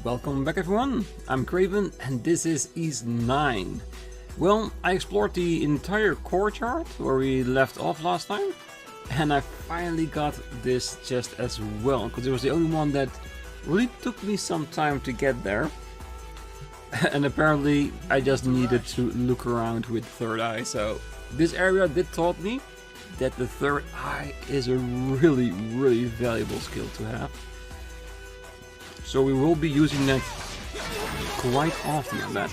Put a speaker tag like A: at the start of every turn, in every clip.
A: Welcome back everyone, I'm Craven and this is East 9. Well, I explored the entire courtyard where we left off last time. And I finally got this chest as well, because it was the only one that really took me some time to get there. And apparently I just needed to look around with third eye, so this area did taught me that the third eye is a really valuable skill to have. So we will be using that quite often, I bet.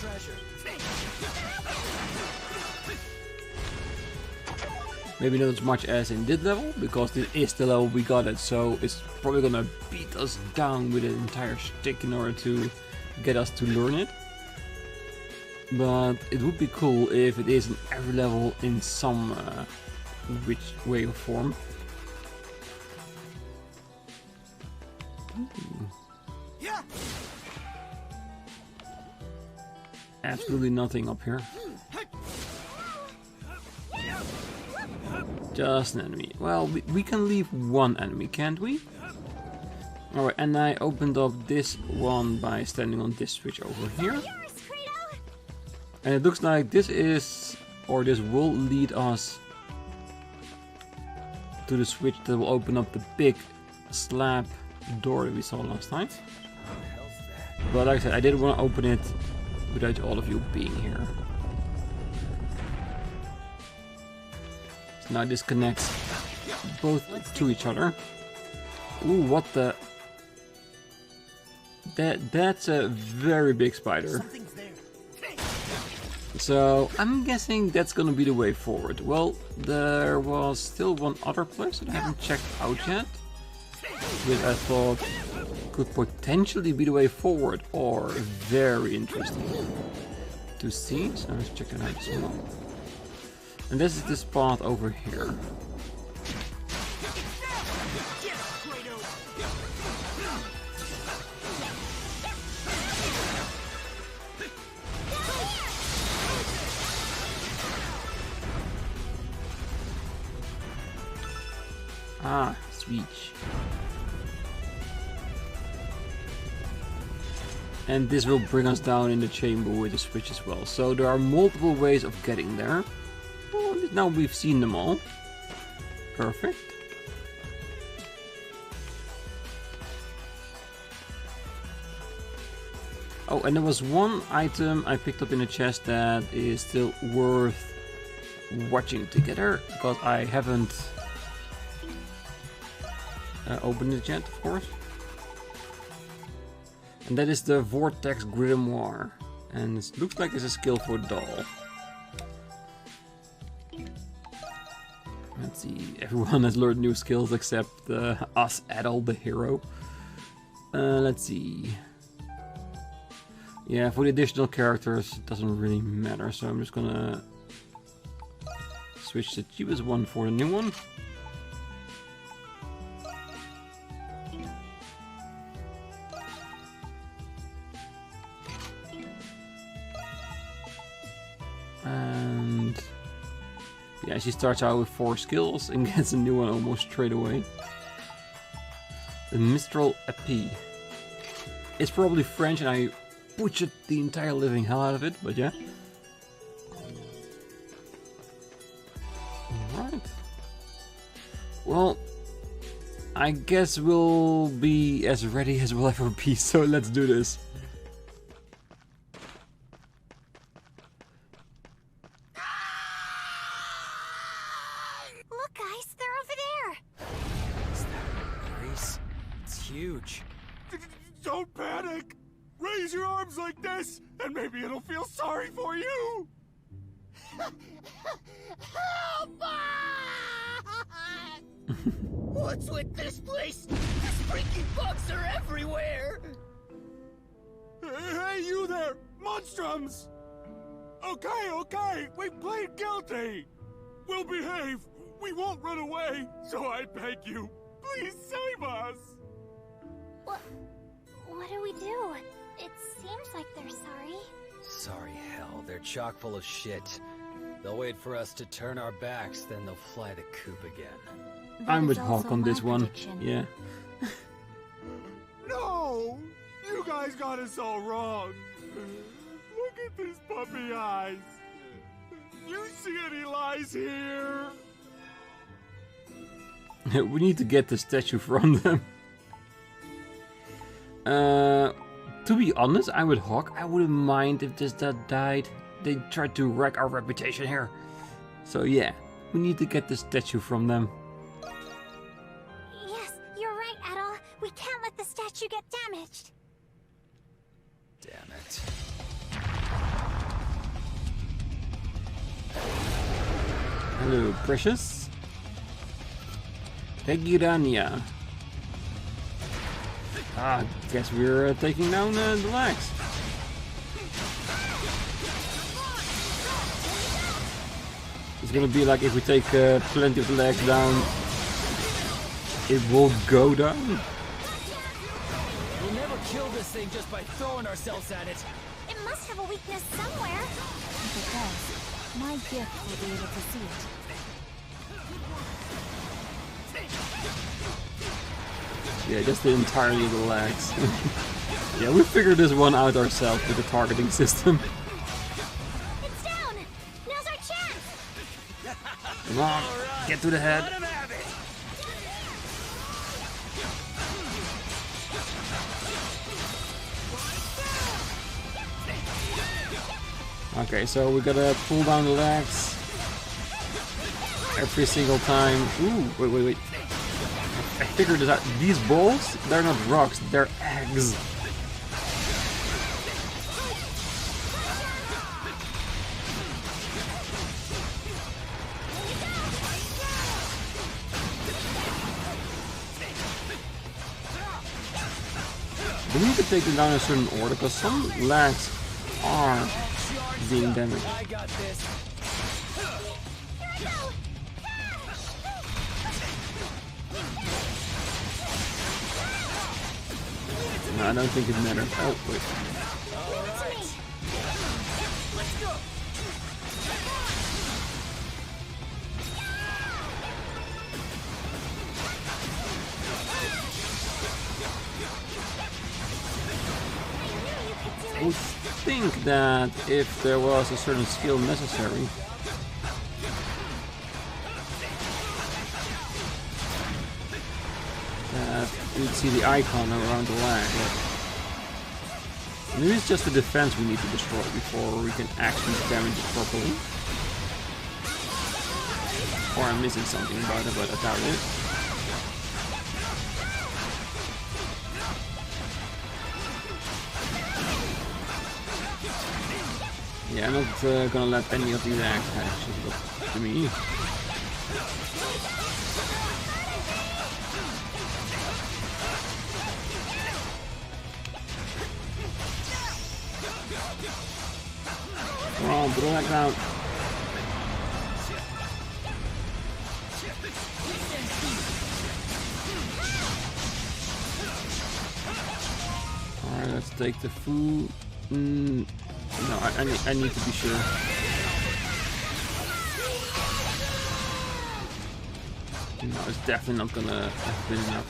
A: Maybe not as much as in this level, because this is the level we got it, so it's probably gonna beat us down with an entire stick in order to get us to learn it. But it would be cool if it is in every level in some which way or form. Yeah. Absolutely nothing up here. Just an enemy. Well, we can leave one enemy, can't we? Alright, and I opened up this one by standing on this switch over here. And it looks like this is, or this will lead us to the switch that will open up the big slab door that we saw last time. But like I said, I didn't want to open it without all of you being here. So now this connects both to each other. Ooh, what the... That's a very big spider. So I'm guessing that's gonna be the way forward. Well, there was still one other place that I haven't checked out yet, which I thought could potentially be the way forward, or very interesting to see. So let's check it out as well. And this is this path over here. Ah, switch. And this will bring us down in the chamber with the switch as well. So there are multiple ways of getting there. Well, now we've seen them all. Perfect. Oh, and there was one item I picked up in the chest that is still worth watching together, because I haven't opened it yet, of course. And that is the Vortex Grimoire. And it looks like it's a skill for Adol. Let's see, everyone has learned new skills except us, Adol, the hero. Let's see. Yeah, for the additional characters it doesn't really matter, so I'm just gonna switch the cheapest one for the new one. And yeah, she starts out with 4 skills and gets a new one almost straight away. The Mistral Epi. It's probably French and I butchered the entire living hell out of it, but yeah. Alright. Well, I guess we'll be as ready as we'll ever be, so let's do this.
B: Huge.
C: Don't panic! Raise your arms like this, and maybe it'll feel sorry for you! Help!
B: What's with this place? These freaking bugs are everywhere!
C: Hey, you there! Monstrums! Okay, we plead guilty! We'll behave! We won't run away! So I beg you, please save us!
D: What do we do? It seems like they're sorry.
B: Sorry hell, they're chock full of shit. They'll wait for us to turn our backs, then they'll fly the coop again.
A: I'm with Hawk on this one. Yeah.
C: No! You guys guys got us all wrong. Look at these puppy eyes. You see any lies here?
A: We need to get the statue from them. To be honest, I'm with Hawk. I wouldn't mind if this dad died. They tried to wreck our reputation here. So yeah, we need to get the statue from them.
D: Yes, you're right, Adol. We can't let the statue get damaged.
B: Damn it.
A: Hello, precious. Tegirania. Ah, guess we're taking down the legs. It's gonna be like if we take plenty of legs down, it will go down.
B: We'll never kill this thing just by throwing ourselves at it.
D: It must have a weakness somewhere. If it does, my gift will be able to see it.
A: Yeah, just the entirety of the legs. Yeah, we figured this one out ourselves with the targeting system.
D: It's down! Now's our chance!
A: Come on, get to the head.
B: Let him have it.
A: Okay, so we gotta pull down the legs every single time. Ooh, wait. I figured this out. These balls, they're not rocks, they're eggs. We need to take them down in a certain order, because some legs are being damaged.
B: I got this.
A: No, I don't think it matters. Oh, wait.
B: Let's go.
A: I would think that if there was a certain skill necessary, that you'd see the icon around the lag. Maybe it's just the defense we need to destroy before we can actually damage it properly. Or I'm missing something about it, but I doubt it. Yeah, I'm not gonna let any of these actually look to me. Come on, throw that down. Alright, let's take the food. No, I need to be sure. No, it's definitely not gonna have been enough.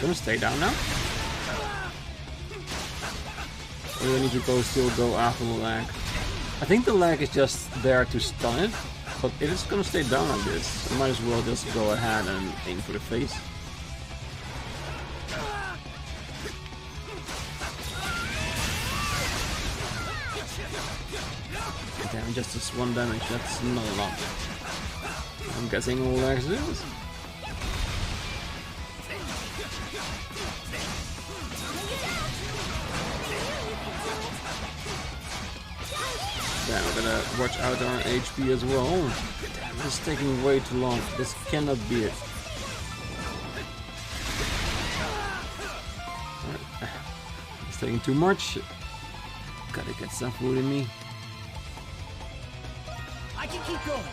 A: Gonna stay down now? Or do I need to still go after the lag? I think the lag is just there to stun it, but if it's gonna stay down like this, I might as well just go ahead and aim for the face. Damn, just this one damage, that's not a lot. I'm guessing all lags is. Damn, we're gonna watch out on HP as well. Damn, this is taking way too long. This cannot be it. Alright. It's taking too much. Gotta get some food in me.
B: I can keep going.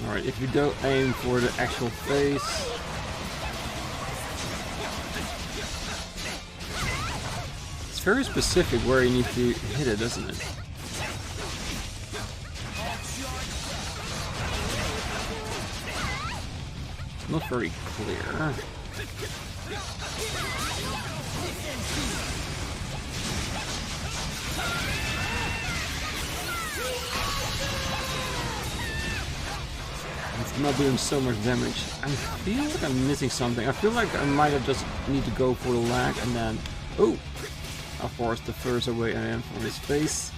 A: Alright, if you don't aim for the actual face, it's very specific where you need to hit it, doesn't it? It's not very clear. It's not doing so much damage. I feel like I'm missing something. I feel like I might have just need to go for the lag and then... Oh! Of course, the further away I am from his face.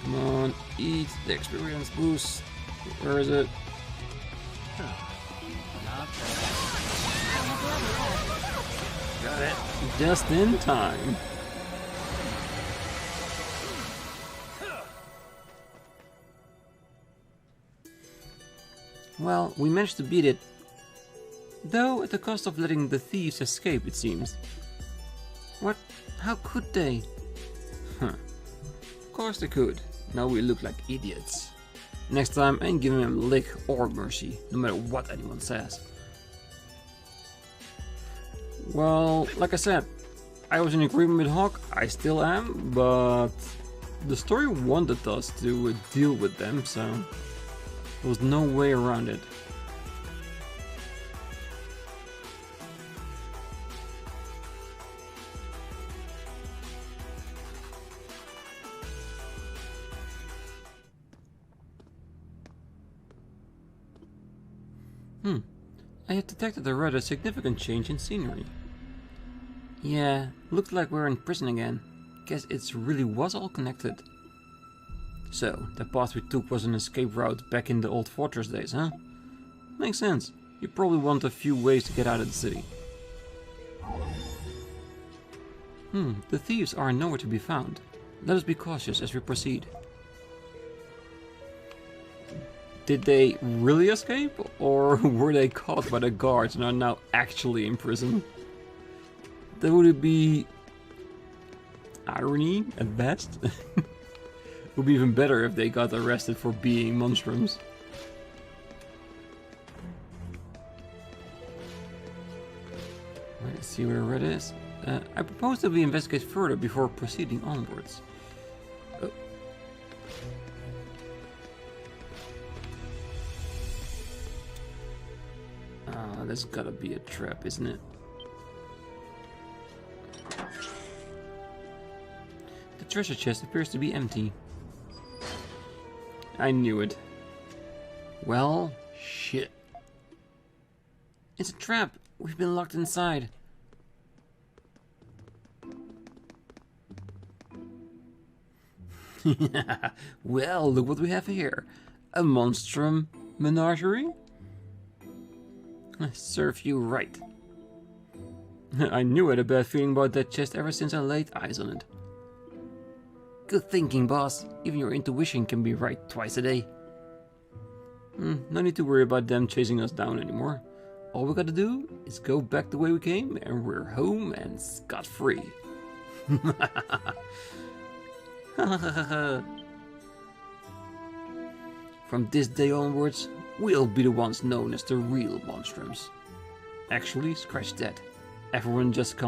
A: Come on, eat the experience boost. Where is it? Got it. Just in time. Well, we managed to beat it. Though at the cost of letting the thieves escape, it seems. What? How could they? Huh. Of course they could. Now we look like idiots. Next time, I ain't giving them lick or mercy, no matter what anyone says. Well, like I said, I was in agreement with Hawk, I still am, but the story wanted us to deal with them, so there was no way around it. I have detected a rather significant change in scenery. Yeah, looked like we're in prison again. Guess it really was all connected. So, the path we took was an escape route back in the old fortress days, huh? Makes sense. You probably want a few ways to get out of the city. The thieves are nowhere to be found. Let us be cautious as we proceed. Did they really escape, or were they caught by the guards and are now actually in prison? That would be irony at best. It would be even better if they got arrested for being monstrums. Let's see where the red is. I propose that we investigate further before proceeding onwards. Oh. There's gotta be a trap, isn't it? The treasure chest appears to be empty. I knew it. Well, shit. It's a trap. We've been locked inside. Well, look what we have here. A monstrum menagerie? Serve you right. I knew I had a bad feeling about that chest ever since I laid eyes on it. Good thinking, boss. Even your intuition can be right twice a day. No need to worry about them chasing us down anymore. All we gotta do is go back the way we came and we're home and scot-free. From this day onwards, we'll be the ones known as the real monstrums. Actually, scratch that. Everyone just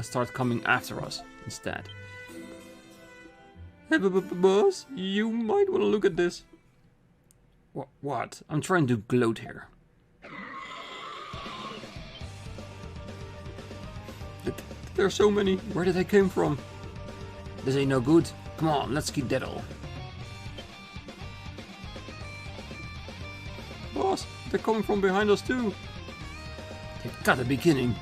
A: start coming after us instead. Hey, boss, you might want to look at this. What? I'm trying to gloat here. There are so many. Where did they come from? This ain't no good. Come on, let's keep that all. Boss, they're coming from behind us too. They've got a beginning.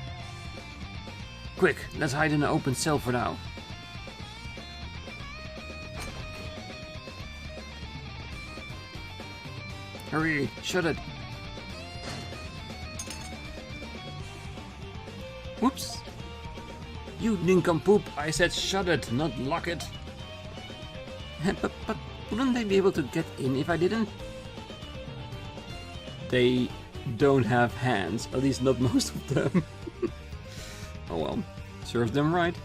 A: Quick, let's hide in an open cell for now. Hurry, shut it. Whoops. You nincompoop, I said shut it, not lock it. But wouldn't they be able to get in if I didn't? They don't have hands, at least not most of them. Oh well, serves them right.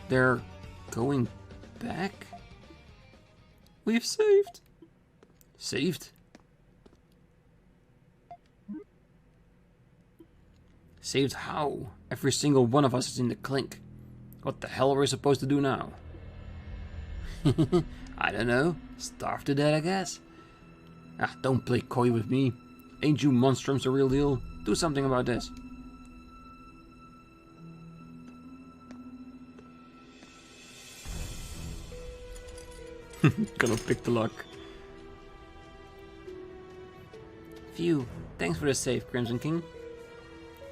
A: They're going back? We've saved. Saved? Saved how? Every single one of us is in the clink. What the hell are we supposed to do now? I don't know. Starve to death, I guess. Ah, don't play coy with me. Ain't you monstrums the real deal? Do something about this. Gonna pick the lock. Phew, thanks for the save, Crimson King.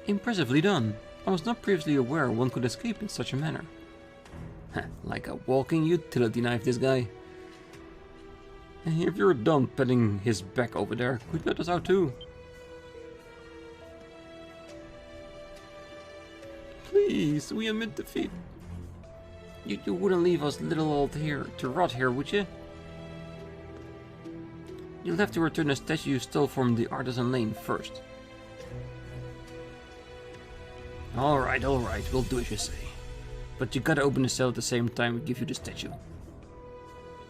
A: Impressively done. I was not previously aware one could escape in such a manner. Like a walking utility knife, this guy. If you're done petting his back over there, could you let us out too? Please, we admit defeat. You wouldn't leave us little old here to rot here, would you? You'll have to return the statue you stole from the artisan lane first. Alright, we'll do as you say. But you gotta open the cell at the same time we give you the statue.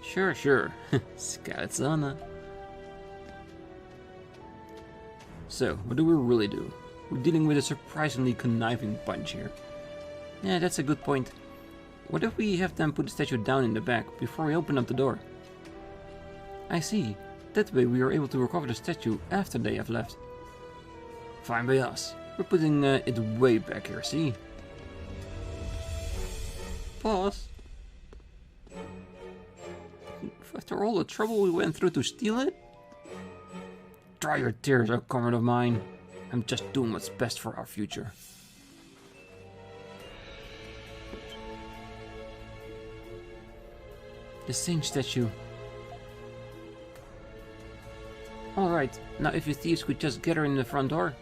A: Sure. Scouts on. So, what do we really do? We're dealing with a surprisingly conniving bunch here. Yeah, that's a good point. What if we have them put the statue down in the back before we open up the door? I see. That way we are able to recover the statue after they have left. Fine by us. We're putting it way back here, see? Boss? After all the trouble we went through to steal it? Dry your tears, oh comrade of mine. I'm just doing what's best for our future. The same statue. Alright, now if you thieves could just get her in the front door.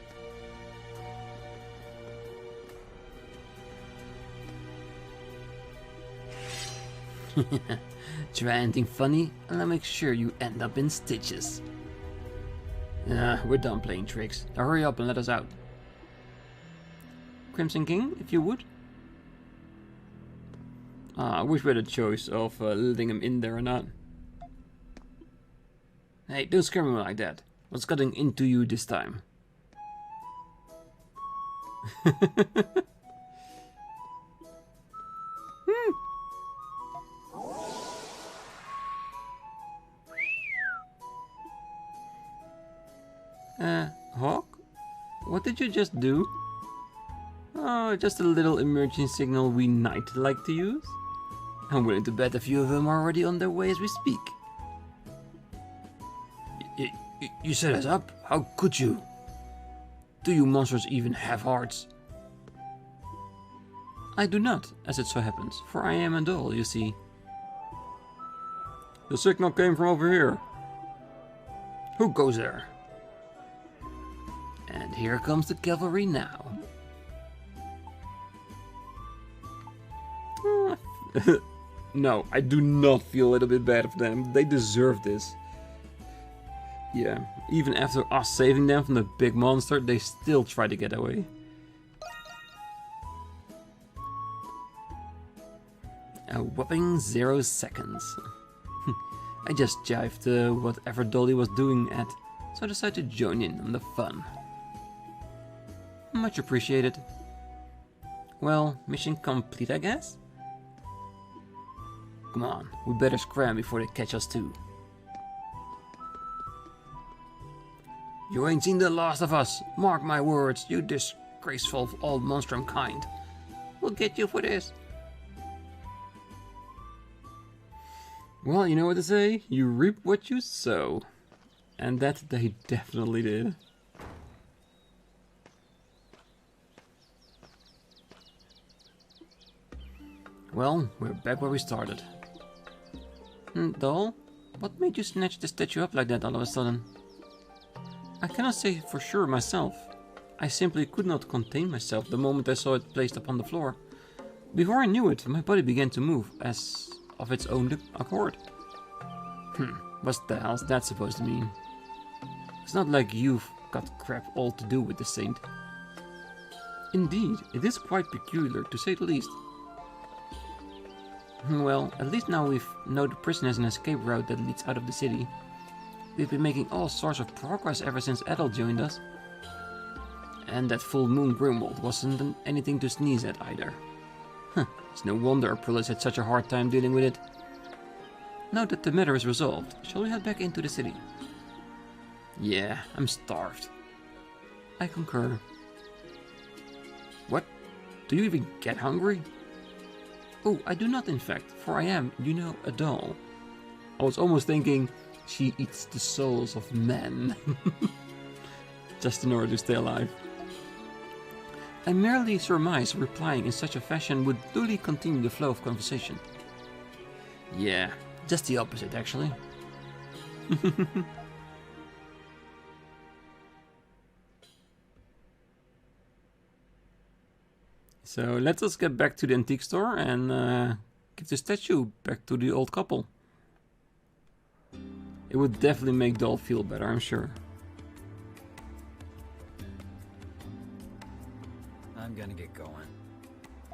A: Try anything funny, and I'll make sure you end up in stitches. We're done playing tricks. Now hurry up and let us out. Crimson King, if you would. I wish we had a choice of letting him in there or not. Hey, don't scare me like that. What's getting into you this time? Hawk? What did you just do? Oh, just a little emergency signal we knights like to use. I'm willing to bet a few of them are already on their way as we speak. You set us up? How could you? Do you monsters even have hearts? I do not, as it so happens, for I am Adol, you see. The signal came from over here. Who goes there? And here comes the cavalry now. No, I do not feel a little bit bad for them. They deserve this. Yeah, even after us saving them from the big monster, they still try to get away. A whopping 0 seconds. I just jived whatever Dogi was doing at, so I decided to join in on the fun. Much appreciated. Well, mission complete, I guess? Come on, we better scram before they catch us too. You ain't seen the last of us. Mark my words, you disgraceful old monstrum kind. We'll get you for this. Well, you know what to say. You reap what you sow. And that they definitely did. Well, we're back where we started. Doll, what made you snatch the statue up like that all of a sudden? I cannot say for sure myself. I simply could not contain myself the moment I saw it placed upon the floor. Before I knew it, my body began to move, as of its own accord. What the hell's that supposed to mean? It's not like you've got crap all to do with the saint. Indeed, it is quite peculiar, to say the least. Well, at least now we know the prison has an escape route that leads out of the city. We've been making all sorts of progress ever since Adol joined us. And that full moon Grimwald wasn't anything to sneeze at either. Huh, it's no wonder Aprilis had such a hard time dealing with it. Now that the matter is resolved, shall we head back into the city? Yeah, I'm starved. I concur. What? Do you even get hungry? Oh, I do not in fact, for I am, you know, Adol. I was almost thinking she eats the souls of men. Just in order to stay alive. I merely surmise replying in such a fashion would duly continue the flow of conversation. Yeah, just the opposite actually. So let us get back to the antique store and give the statue back to the old couple. It would definitely make Dol feel better, I'm sure.
B: I'm gonna get going.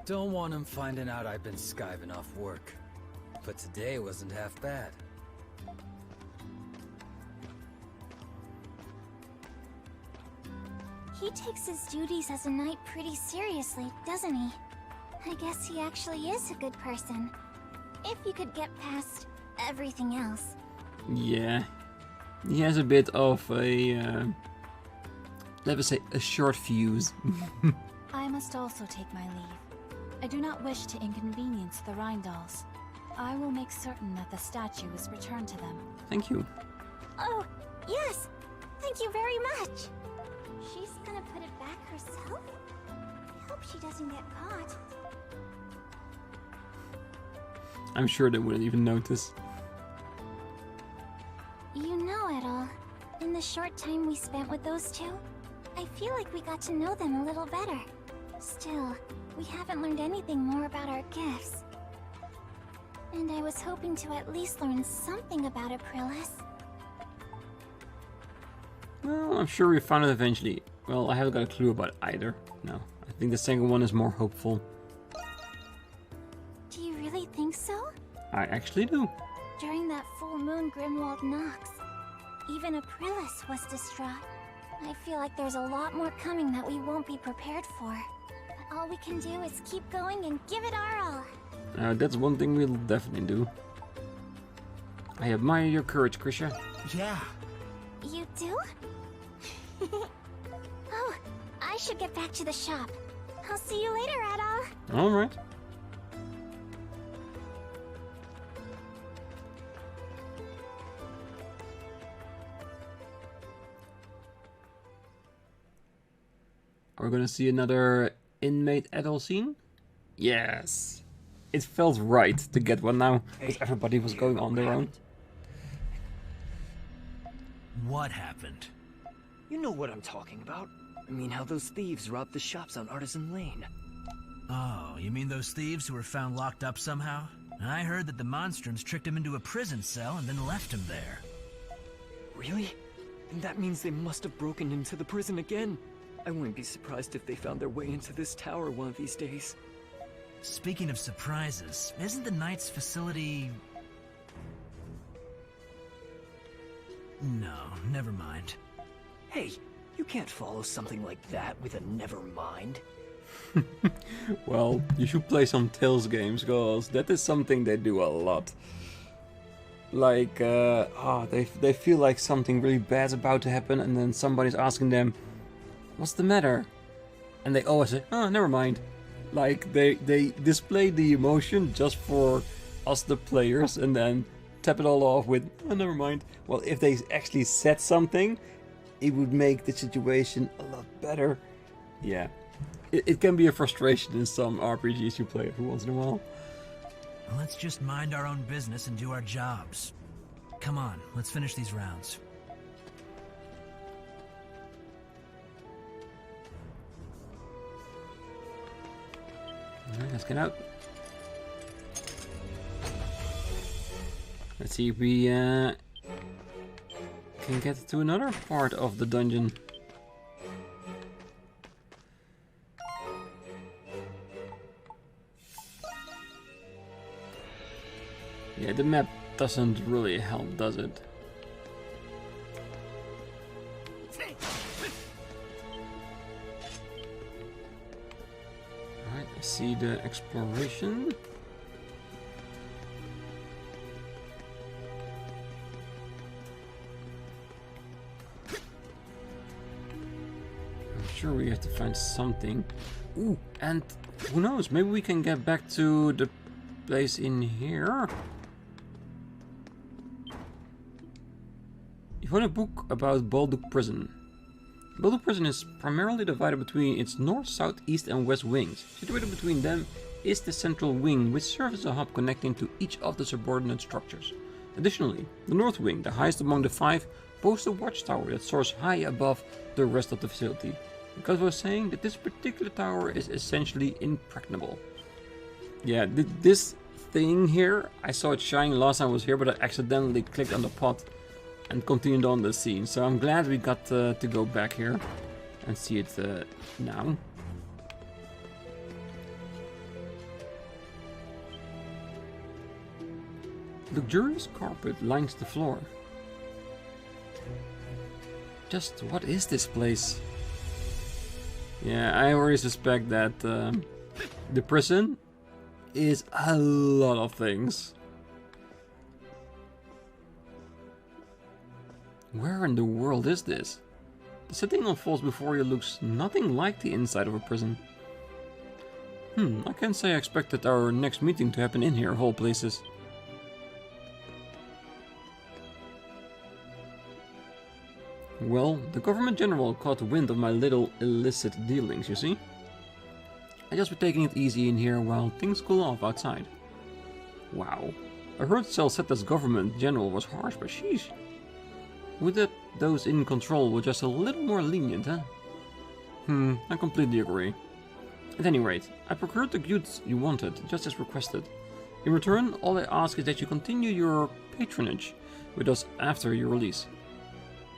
B: Don't want him finding out I've been skiving off work. But today wasn't half bad.
D: He takes his duties as a knight pretty seriously, doesn't he? I guess he actually is a good person. If you could get past everything else.
A: Yeah, he has a bit of a, let us say, a short fuse.
E: I must also take my leave. I do not wish to inconvenience the Rheindals. I will make certain that the statue is returned to them.
A: Thank you.
D: Oh, yes! Thank you very much! She's gonna put it back herself? I hope she doesn't get caught.
A: I'm sure they wouldn't even notice.
D: You know, Adol, in the short time we spent with those two, I feel like we got to know them a little better. Still, we haven't learned anything more about our gifts. And I was hoping to at least learn something about Aprilis.
A: Well, I'm sure we found it eventually. Well, I haven't got a clue about either. No, I think the second one is more hopeful.
D: Do you really think so?
A: I actually do.
D: During that full moon Grimwald Nox, even Aprilis was distraught. I feel like there's a lot more coming that we won't be prepared for. But all we can do is keep going and give it our all.
A: That's one thing we'll definitely do. I admire your courage, Krisha.
C: Yeah.
D: You do? Oh, I should get back to the shop. I'll see you later, Adol.
A: Alright. Are we gonna see another inmate Adol scene? Yes. It felt right to get one now, because everybody was going on their own.
F: What happened?
G: You know what I'm talking about. I mean how those thieves robbed the shops on Artisan Lane.
F: Oh, you mean those thieves who were found locked up somehow? I heard that the Monstroms tricked him into a prison cell and then left him there.
G: Really? Then that means they must have broken into the prison again. I wouldn't be surprised if they found their way into this tower one of these days.
F: Speaking of surprises, isn't the Knight's facility... No, never mind.
G: Hey, you can't follow something like that with a never mind.
A: Well, you should play some Tales games, because that is something they do a lot. Like, they feel like something really bad's about to happen, and then somebody's asking them, what's the matter? And they always say, oh, never mind. Like, they display the emotion just for us, the players, and then tap it all off with, oh, never mind. Well, if they actually said something, it would make the situation a lot better. Yeah. It can be a frustration in some RPGs you play every once in a while.
F: Let's just mind our own business and do our jobs. Come on, let's finish these rounds.
A: Alright, let's get out. Let's see if we can get to another part of the dungeon. Yeah, the map doesn't really help, does it? see the exploration. I'm sure we have to find something. Ooh, and who knows, maybe we can get back to the place in here. You found a book about Balduq prison. Balduq prison is primarily divided between its north, south, east and west wings. Situated between them is the central wing, which serves as a hub connecting to each of the subordinate structures. Additionally, the north wing, the highest among the 5, boasts a watchtower that soars high above the rest of the facility. Because I was saying that this particular tower is essentially impregnable. Yeah, this thing here, I saw it shine last time I was here, but I accidentally clicked on the pot and continued on the scene. So I'm glad we got to go back here and see it now. Luxurious carpet lines the floor. Just what is this place? Yeah, I already suspect that the prison is a lot of things. Where in the world is this? The setting unfolds before you looks nothing like the inside of a prison. I can't say I expected our next meeting to happen in here of all places. Well, the government general caught wind of my little illicit dealings, you see? I just be taking it easy in here while things cool off outside. Wow, I heard Celcetta's government general was harsh, but sheesh. Would that those in control were just a little more lenient, huh? I completely agree. At any rate, I procured the goods you wanted, just as requested. In return, all I ask is that you continue your patronage with us after your release.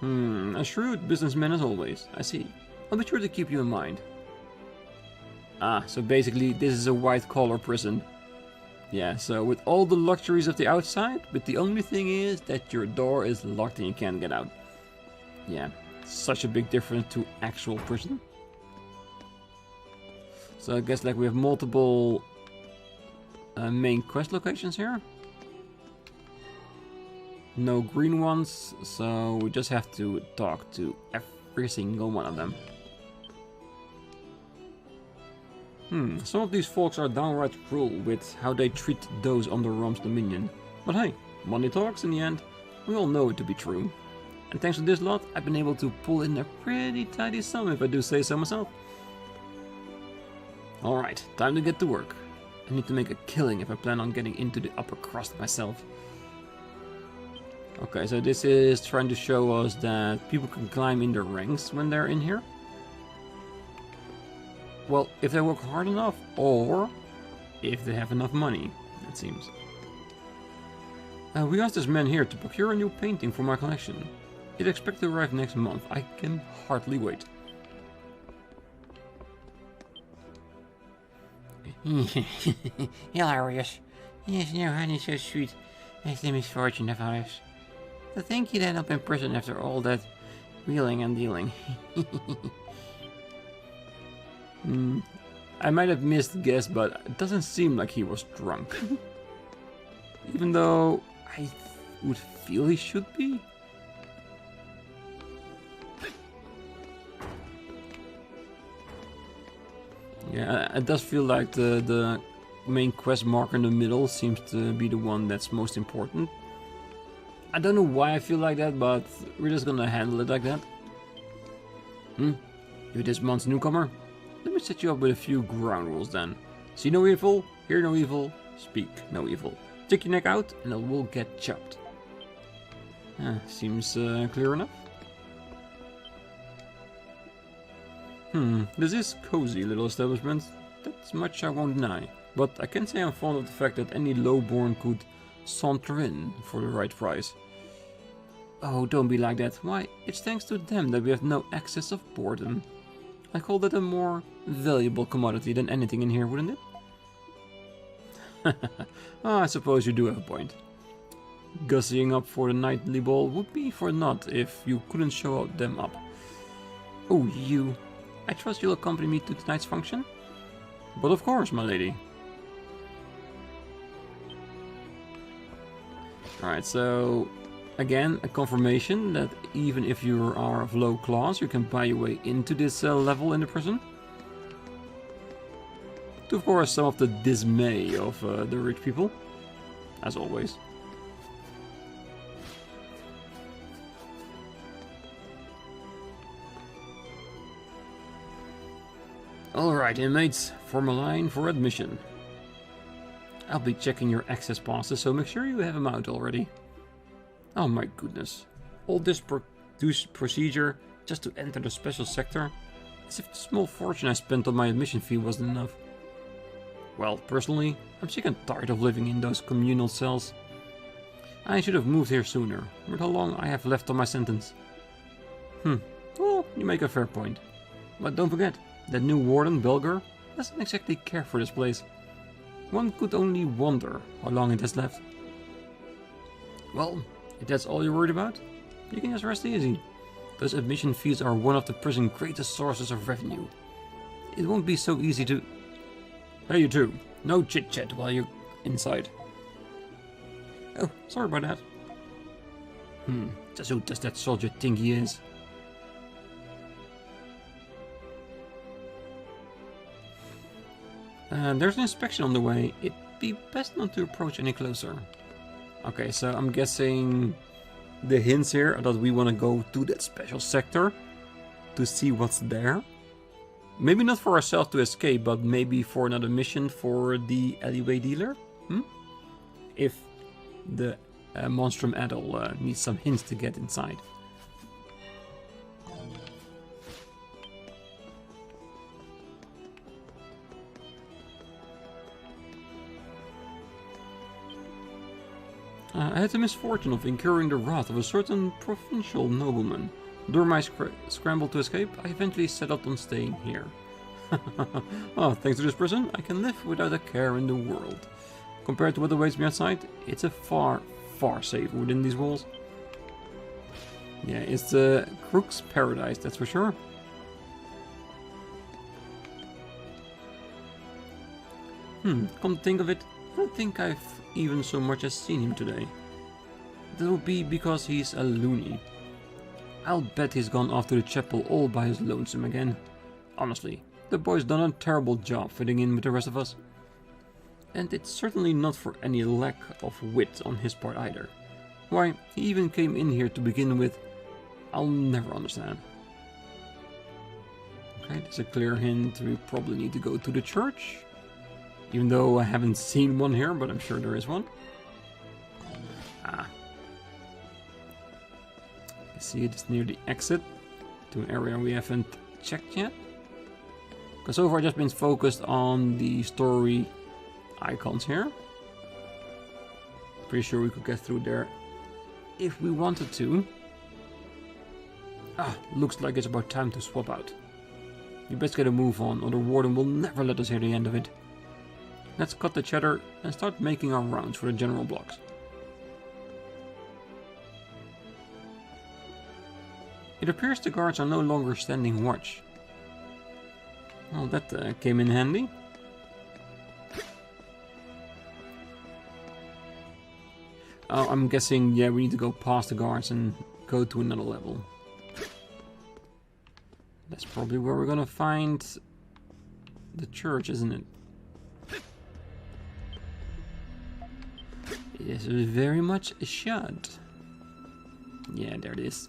A: A shrewd businessman as always, I see. I'll be sure to keep you in mind. Ah, so basically this is a white-collar prison. Yeah, so with all the luxuries of the outside, but the only thing is that your door is locked and you can't get out. Yeah, such a big difference to actual prison. So I guess like we have multiple main quest locations here. No green ones, so we just have to talk to every single one of them. Some of these folks are downright cruel with how they treat those under Rom's dominion. But hey, money talks in the end. We all know it to be true. And thanks to this lot, I've been able to pull in a pretty tidy sum if I do say so myself. Alright, time to get to work. I need to make a killing if I plan on getting into the upper crust myself. Okay, so this is trying to show us that people can climb in their ranks when they're in here. Well, if they work hard enough, or if they have enough money, it seems. We asked this man here to procure a new painting for my collection. It expects to arrive next month. I can hardly wait.
H: Hilarious. Yes, no honey so sweet as the misfortune of ours. To think you'd end up in prison after all that wheeling and dealing.
A: I might have missed the guess, but it doesn't seem like he was drunk. Even though I would feel he should be. Yeah, it does feel like the main quest marker in the middle seems to be the one that's most important. I don't know why I feel like that, but we're just gonna handle it like that. You're this month's newcomer? Let me set you up with a few ground rules then. See no evil, hear no evil, speak no evil. Stick your neck out and it will get chopped. Seems clear enough. This is cozy little establishment. That's much I won't deny. But I can say I'm fond of the fact that any lowborn could saunter in for the right price. Oh, don't be like that. Why, it's thanks to them that we have no excess of boredom. I call that a more valuable commodity than anything in here, wouldn't it? I suppose you do have a point. Gussying up for the nightly ball would be for naught if you couldn't show them up. Oh, you. I trust you'll accompany me to tonight's function? But of course, my lady. Alright, so again, a confirmation that even if you are of low class, you can buy your way into this level in the prison. To, of course, some of the dismay of the rich people, as always. Alright, inmates, form a line for admission. I'll be checking your access passes, so make sure you have them out already. Oh my goodness. All this procedure just to enter the special sector? As if the small fortune I spent on my admission fee wasn't enough. Well, personally, I'm sick and tired of living in those communal cells. I should have moved here sooner, with how long I have left on my sentence. Well, you make a fair point. But don't forget, that new warden, Belger, doesn't exactly care for this place. One could only wonder how long it has left. Well, if that's all you're worried about, you can just rest easy. Those admission fees are one of the prison's greatest sources of revenue. It won't be so easy to... Hey, you two, no chit-chat while you're inside. Oh, sorry about that. Just who does that soldier think he is? There's an inspection on the way. It'd be best not to approach any closer. Okay, so I'm guessing the hints here are that we want to go to that special sector to see what's there. Maybe not for ourselves to escape, but maybe for another mission for the alleyway dealer? If the Monstrum Adol needs some hints to get inside. I had the misfortune of incurring the wrath of a certain provincial nobleman. During my scramble to escape, I eventually settled on staying here. Oh, thanks to this prison, I can live without a care in the world. Compared to what awaits me outside, it's a far, far safer within these walls. Yeah, it's the crook's paradise, that's for sure. Come to think of it, I don't think I've even so much as seen him today. That would be because he's a loony. I'll bet he's gone off to the chapel all by his lonesome again. Honestly, the boy's done a terrible job fitting in with the rest of us. And it's certainly not for any lack of wit on his part either. Why, he even came in here to begin with. I'll never understand. Okay, there's a clear hint we probably need to go to the church. Even though I haven't seen one here, but I'm sure there is one. I see it is near the exit to an area we haven't checked yet. Because so far I've just been focused on the story icons here. Pretty sure we could get through there if we wanted to. Looks like it's about time to swap out. You best get a move on, or the warden will never let us hear the end of it. Let's cut the chatter and start making our rounds for the general blocks. It appears the guards are no longer standing watch. Well, that came in handy. I'm guessing, yeah, we need to go past the guards and go to another level. That's probably where we're gonna find the church, isn't it? It is very much shut. Yeah, there it is.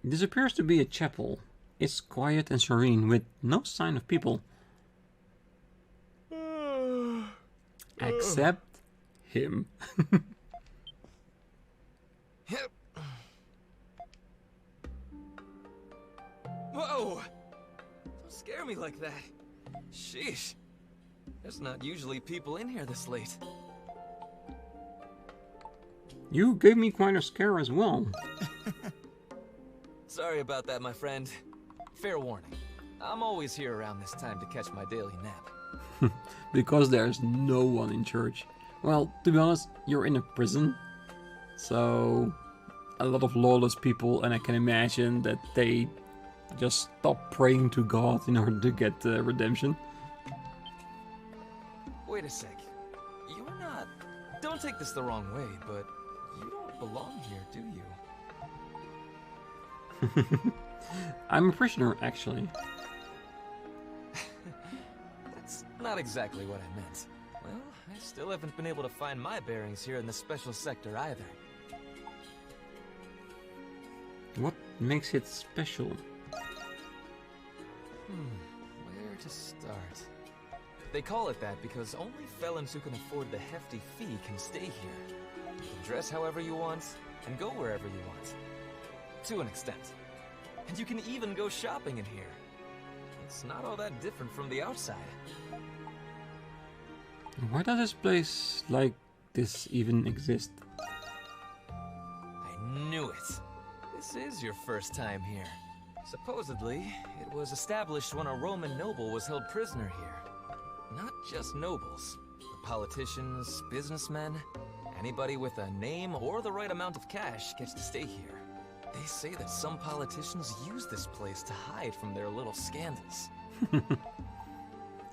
A: This appears to be a chapel. It's quiet and serene, with no sign of people. Except him.
G: Whoa! Don't scare me like that. Sheesh. There's not usually people in here this late.
A: You gave me quite a scare as well.
G: Sorry about that, my friend. Fair warning. I'm always here around this time to catch my daily nap.
A: Because there's no one in church. Well, to be honest, you're in a prison. So, a lot of lawless people, and I can imagine that they just stop praying to God in order to get redemption.
I: Wait a sec. You're not... Don't take this the wrong way, but you don't belong here, do you?
A: I'm a prisoner, actually.
I: That's not exactly what I meant. Well, I still haven't been able to find my bearings here in the special sector either.
A: What makes it special?
I: Where to start? They call it that because only felons who can afford the hefty fee can stay here. You can dress however you want, and go wherever you want. To an extent. And you can even go shopping in here. It's not all that different from the outside.
A: Why does this place like this even exist?
I: I knew it. This is your first time here. Supposedly, it was established when a Roman noble was held prisoner here. Not just nobles, but politicians, businessmen, anybody with a name or the right amount of cash gets to stay here. They say that some politicians use this place to hide from their little scandals.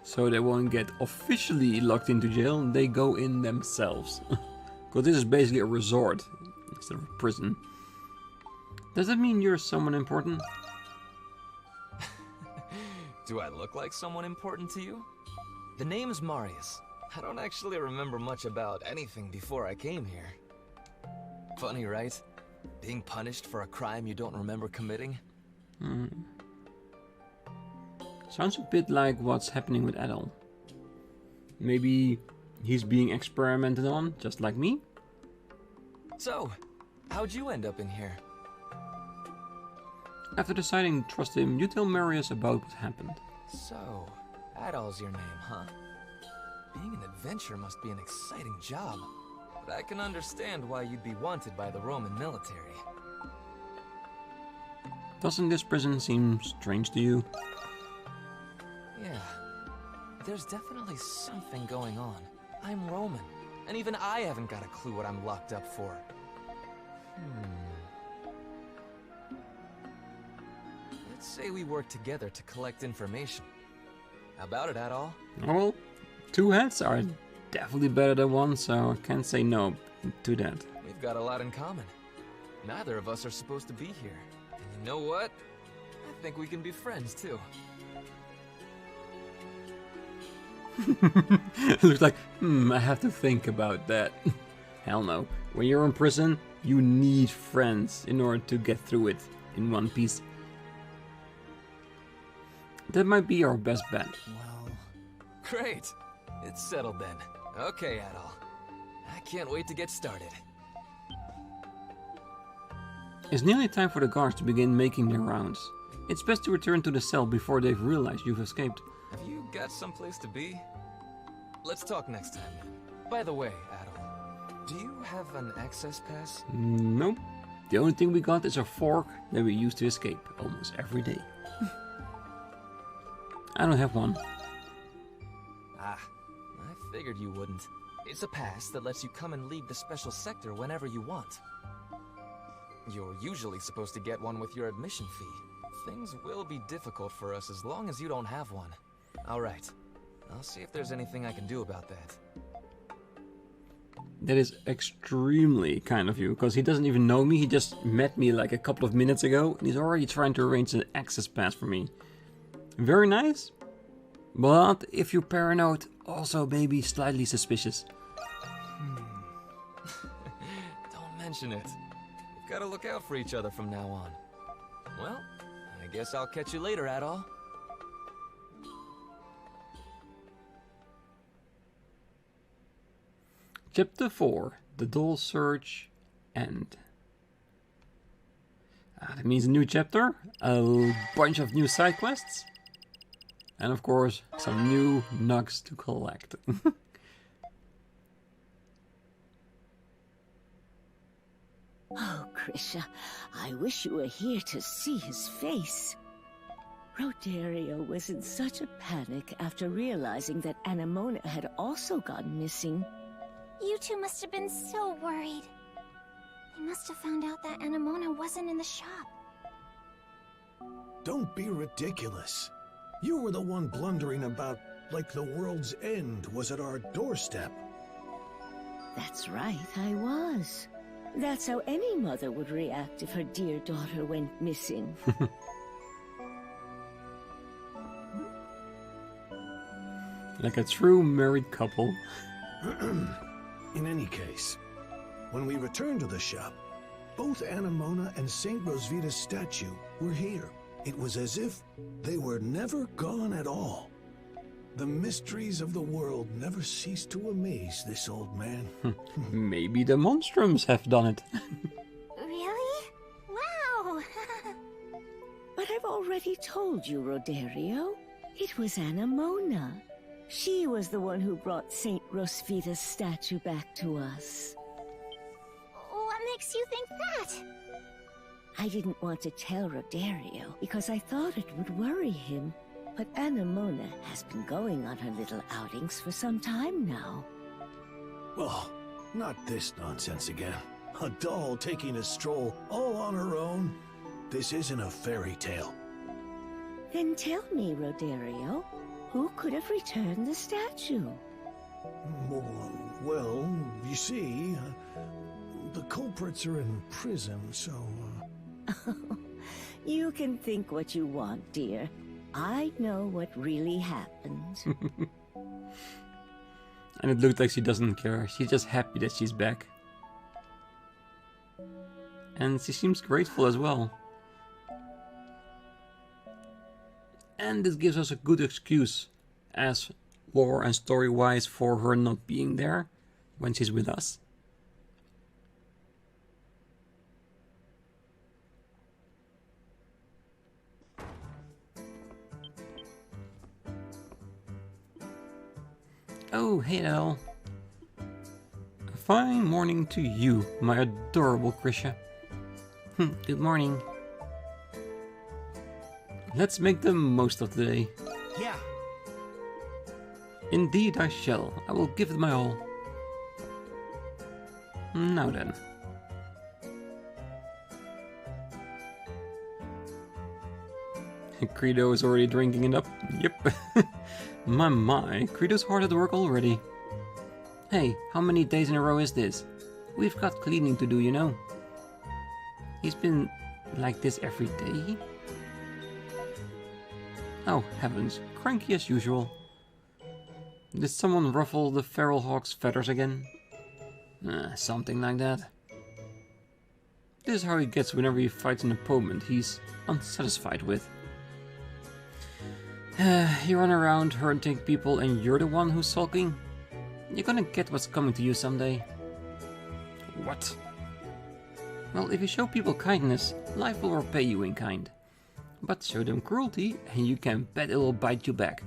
A: So they won't get officially locked into jail, they go in themselves. Because this is basically a resort instead of a prison. Does that mean you're someone important?
I: Do I look like someone important to you? The name's Marius. I don't actually remember much about anything before I came here. Funny, right? Being punished for a crime you don't remember committing?
A: Sounds a bit like what's happening with Adol. Maybe he's being experimented on, just like me?
I: So, how'd you end up in here?
A: After deciding to trust him, you tell Marius about what happened.
I: So, Adol's your name, huh? Being an adventurer must be an exciting job. But I can understand why you'd be wanted by the Roman military.
A: Doesn't this prison seem strange to you?
I: Yeah. There's definitely something going on. I'm Roman, and even I haven't got a clue what I'm locked up for. Let's say we work together to collect information. How about it, Adol?
A: Oh well, two heads are definitely better than one, so I can't say no to that.
I: We've got a lot in common. Neither of us are supposed to be here. And you know what? I think we can be friends, too.
A: Looks like, I have to think about that. Hell no. When you're in prison, you need friends in order to get through it in one piece. That might be our best bet.
I: Well, great. It's settled then. Okay, Adol. I can't wait to get started.
A: It's nearly time for the guards to begin making their rounds. It's best to return to the cell before they've realized you've escaped.
I: Have you got someplace to be? Let's talk next time then. By the way, Adol, do you have an access pass?
A: Nope. The only thing we got is a fork that we use to escape almost every day. I don't have one.
I: Ah, I figured you wouldn't. It's a pass that lets you come and leave the special sector whenever you want. You're usually supposed to get one with your admission fee. Things will be difficult for us as long as you don't have one. Alright, I'll see if there's anything I can do about that.
A: That is extremely kind of you, because he doesn't even know me. He just met me like a couple of minutes ago, and he's already trying to arrange an access pass for me. Very nice, but if you're paranoid, also maybe slightly suspicious.
I: Don't mention it. We've got to look out for each other from now on. Well, I guess I'll catch you later, Adol.
A: Chapter 4, The Doll Search End. That means a new chapter, a bunch of new side quests, and of course, some new Nox to collect.
J: Oh, Krisha, I wish you were here to see his face. Rodario was in such a panic after realizing that Anemona had also gone missing.
D: You two must have been so worried. He must have found out that Anemona wasn't in the shop.
K: Don't be ridiculous. You were the one blundering about like the world's end was at our doorstep.
J: That's right, I was. That's how any mother would react if her dear daughter went missing.
A: Like a true married couple.
K: In any case, when we returned to the shop, both Anemona and St. Rosvita's statue were here. It was as if they were never gone at all. The mysteries of the world never cease to amaze this old man.
A: Maybe the Monstrums have done it.
D: Really? Wow!
J: But I've already told you, Roderio. It was Anemona. She was the one who brought St. Rosvita's statue back to us.
D: What makes you think that?
J: I didn't want to tell Roderio because I thought it would worry him. But Anemona has been going on her little outings for some time now.
K: Well, not this nonsense again. A doll taking a stroll all on her own. This isn't a fairy tale.
J: Then tell me, Roderio, who could have returned the statue?
K: Well, you see, the culprits are in prison, so...
J: You can think what you want, dear. I know what really happened.
A: And it looked like she doesn't care. She's just happy that she's back. And she seems grateful as well. And this gives us a good excuse, as lore and story-wise, for her not being there when she's with us. Oh, hey Adol. A fine morning to you, my adorable Krisha.
H: Good morning.
A: Let's make the most of the day.
F: Yeah.
A: Indeed I shall. I will give it my all. Now then. Credo is already drinking it up. Yep. My, Credo's hard at work already.
H: Hey, how many days in a row is this? We've got cleaning to do, you know. He's been like this every day?
A: Oh heavens, cranky as usual. Did someone ruffle the feral hawk's feathers again?
H: Something like that.
A: This is how he gets whenever he fights an opponent he's unsatisfied with. You run around hurting people and you're the one who's sulking? You're gonna get what's coming to you someday. What? Well, if you show people kindness, life will repay you in kind. But show them cruelty and you can bet it'll bite you back.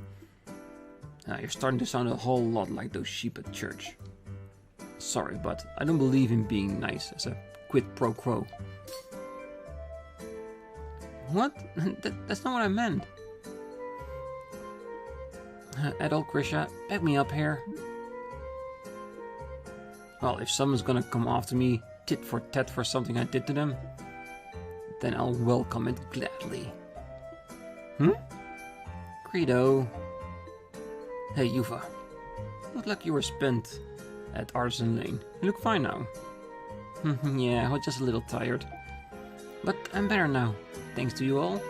A: You're starting to sound a whole lot like those sheep at church. Sorry, but I don't believe in being nice as a quid pro quo. What? That's not what I meant. Adol, Krisha, back me up here. Well, if someone's gonna come after me tit for tat for something I did to them, then I'll welcome it gladly. Credo. Hey, Yuva. Looked like you were spent at Artisan Lane. You look fine now. Yeah, I was just a little tired. But I'm better now, thanks to you all.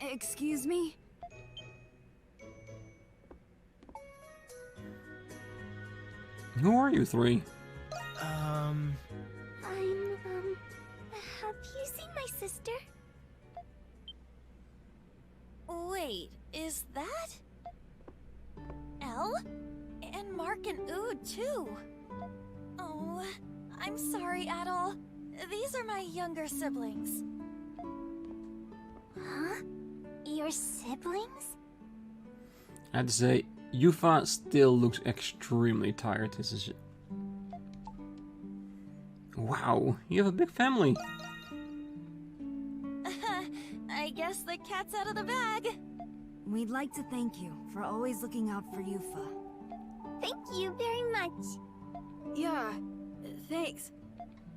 E: Excuse me?
A: Who are you three?
D: Have you seen my sister?
E: Wait, is that? Elle? And Mark and Ood, too. Oh, I'm sorry, Adol. These are my younger siblings.
D: Huh? Your siblings?
A: I have to say, Yufa still looks extremely tired. This is... Wow, you have a big family.
E: I guess the cat's out of the bag.
L: We'd like to thank you for always looking out for Yufa.
D: Thank you very much.
M: Yeah, thanks.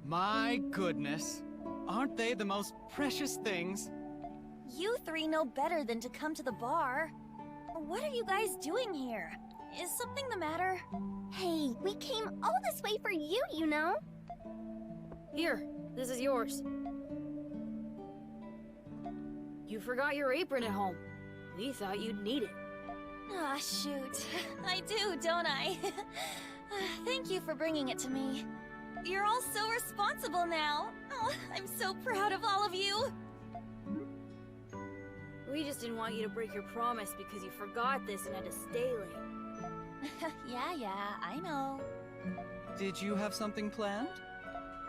M: My goodness. Aren't they the most precious things?
E: You three know better than to come to the bar. What are you guys doing here? Is something the matter?
D: Hey, we came all this way for you, you know?
M: Here, this is yours. You forgot your apron at home. We thought you'd need it.
E: Ah, shoot. I do, don't I? Thank you for bringing it to me. You're all so responsible now. Oh, I'm so proud of all of you.
M: We just didn't want you to break your promise because you forgot this and had to stay late.
E: Yeah, I know.
M: Did you have something planned?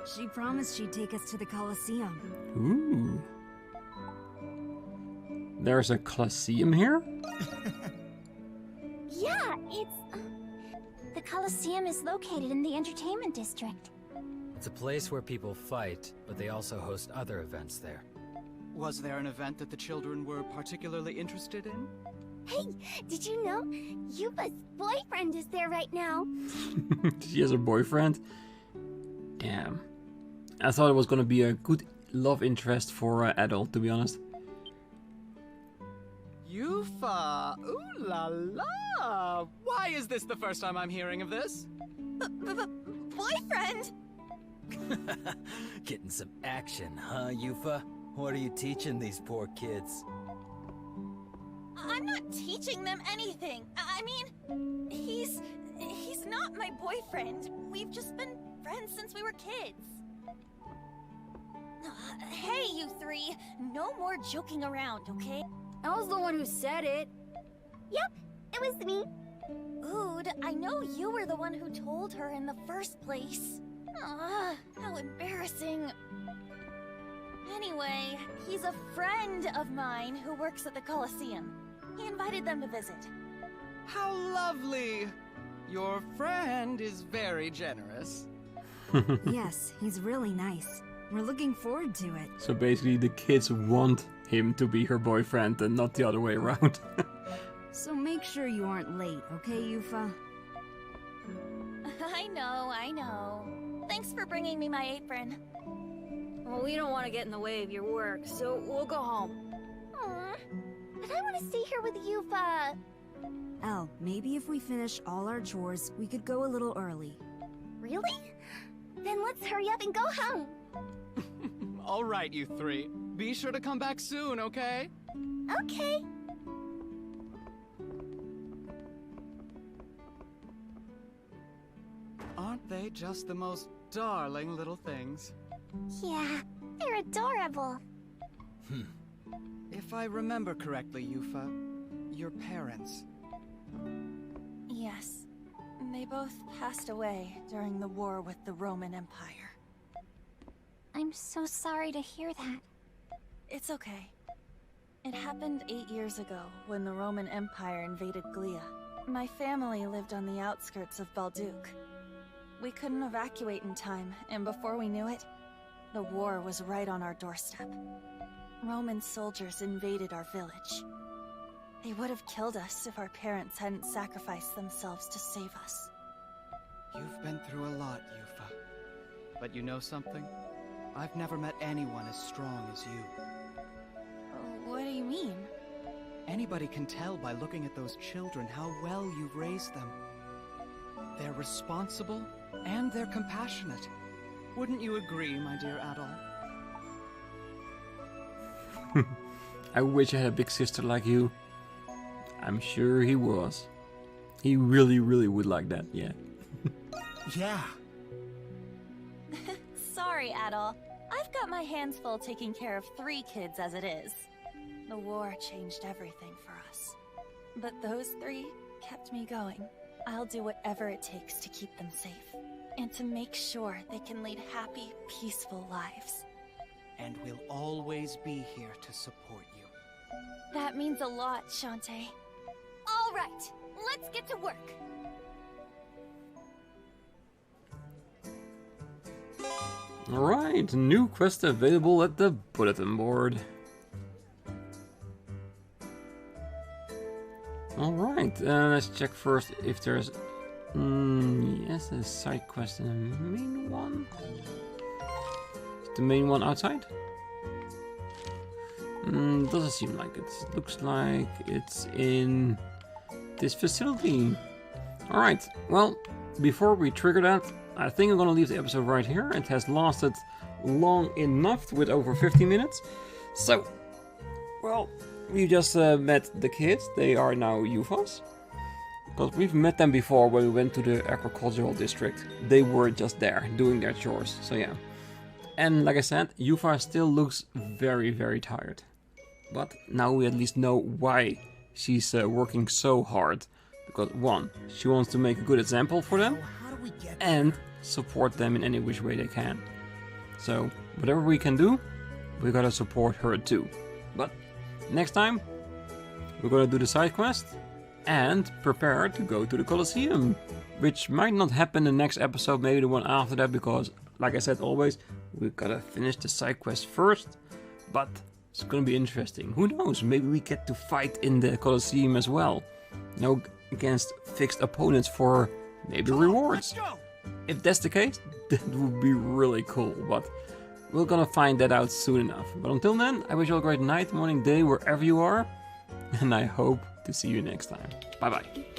L: She promised she'd take us to the Colosseum.
A: Ooh. There's a Colosseum here?
D: Yeah, it's... The Colosseum is located in the entertainment district.
B: It's a place where people fight, but they also host other events there.
M: Was there an event that the children were particularly interested in?
D: Hey, did you know Yufa's boyfriend is there right now?
A: She has a boyfriend? Damn. I thought it was gonna be a good love interest for Adol, to be honest.
M: Yufa! Ooh la la! Why is this the first time I'm hearing of this?
E: Boyfriend?
B: Getting some action, huh, Yufa? What are you teaching these poor kids?
E: I'm not teaching them anything. I mean, he's not my boyfriend. We've just been friends since we were kids. Hey, you three. No more joking around, okay?
M: I was the one who said it.
D: Yep, it was me.
E: Ood, I know you were the one who told her in the first place. Ah, how embarrassing. Anyway, he's a friend of mine who works at the Colosseum. He invited them to visit.
M: How lovely! Your friend is very generous.
L: Yes, he's really nice. We're looking forward to it.
A: So basically the kids want him to be her boyfriend and not the other way around.
L: So make sure you aren't late, okay, Yufa?
E: I know. Thanks for bringing me my apron.
M: Well, we don't want to get in the way of your work, so we'll go home.
D: Aw, but I want to stay here with Yufa.
L: Elle, maybe if we finish all our chores, we could go a little early.
D: Really? Then let's hurry up and go home.
M: All right, you three. Be sure to come back soon, okay?
D: Okay.
M: Aren't they just the most darling little things?
D: Yeah, they're adorable.
M: If I remember correctly, Yufa, your parents...
E: Yes. They both passed away during the war with the Roman Empire.
D: I'm so sorry to hear that.
E: It's okay. It happened 8 years ago when the Roman Empire invaded Glia. My family lived on the outskirts of Balduq. We couldn't evacuate in time, and before we knew it, the war was right on our doorstep. Roman soldiers invaded our village. They would have killed us if our parents hadn't sacrificed themselves to save us.
M: You've been through a lot, Yufa. But you know something? I've never met anyone as strong as you.
E: What do you mean?
M: Anybody can tell by looking at those children how well you've raised them. They're responsible, and they're compassionate. Wouldn't you agree, my dear Adol?
A: I wish I had a big sister like you. I'm sure he was. He really, really would like that, yeah.
C: Yeah.
E: Sorry, Adol. I've got my hands full taking care of 3 kids as it is. The war changed everything for us. But those 3 kept me going. I'll do whatever it takes to keep them safe. And to make sure they can lead happy, peaceful lives.
M: And we'll always be here to support you.
E: That means a lot, Shantae.
D: All right, let's get to work.
A: Alright, new quest available at the bulletin board. Alright, let's check first if there's... yes, a side quest and a main one. Is the main one outside? Doesn't seem like it. Looks like it's in this facility. Alright, well, before we trigger that, I think I'm gonna leave the episode right here. It has lasted long enough with over 50 minutes. So, well, we just met the kids. They are now UFOs. Because we've met them before when we went to the agricultural district. They were just there, doing their chores, so yeah. And like I said, Yufa still looks very, very tired. But now we at least know why she's working so hard. Because one, she wants to make a good example for them. And support them in any which way they can. So, whatever we can do, we gotta support her too. But, next time, we're gonna do the side quest. And prepare to go to the Colosseum. Which might not happen the next episode, maybe the one after that. Because, like I said always, we gotta finish the side quest first. But it's gonna be interesting. Who knows? Maybe we get to fight in the Colosseum as well. You know, against fixed opponents for maybe rewards. If that's the case, that would be really cool. But we're gonna find that out soon enough. But until then, I wish you all a great night, morning, day, wherever you are. And I hope to see you next time. Bye bye.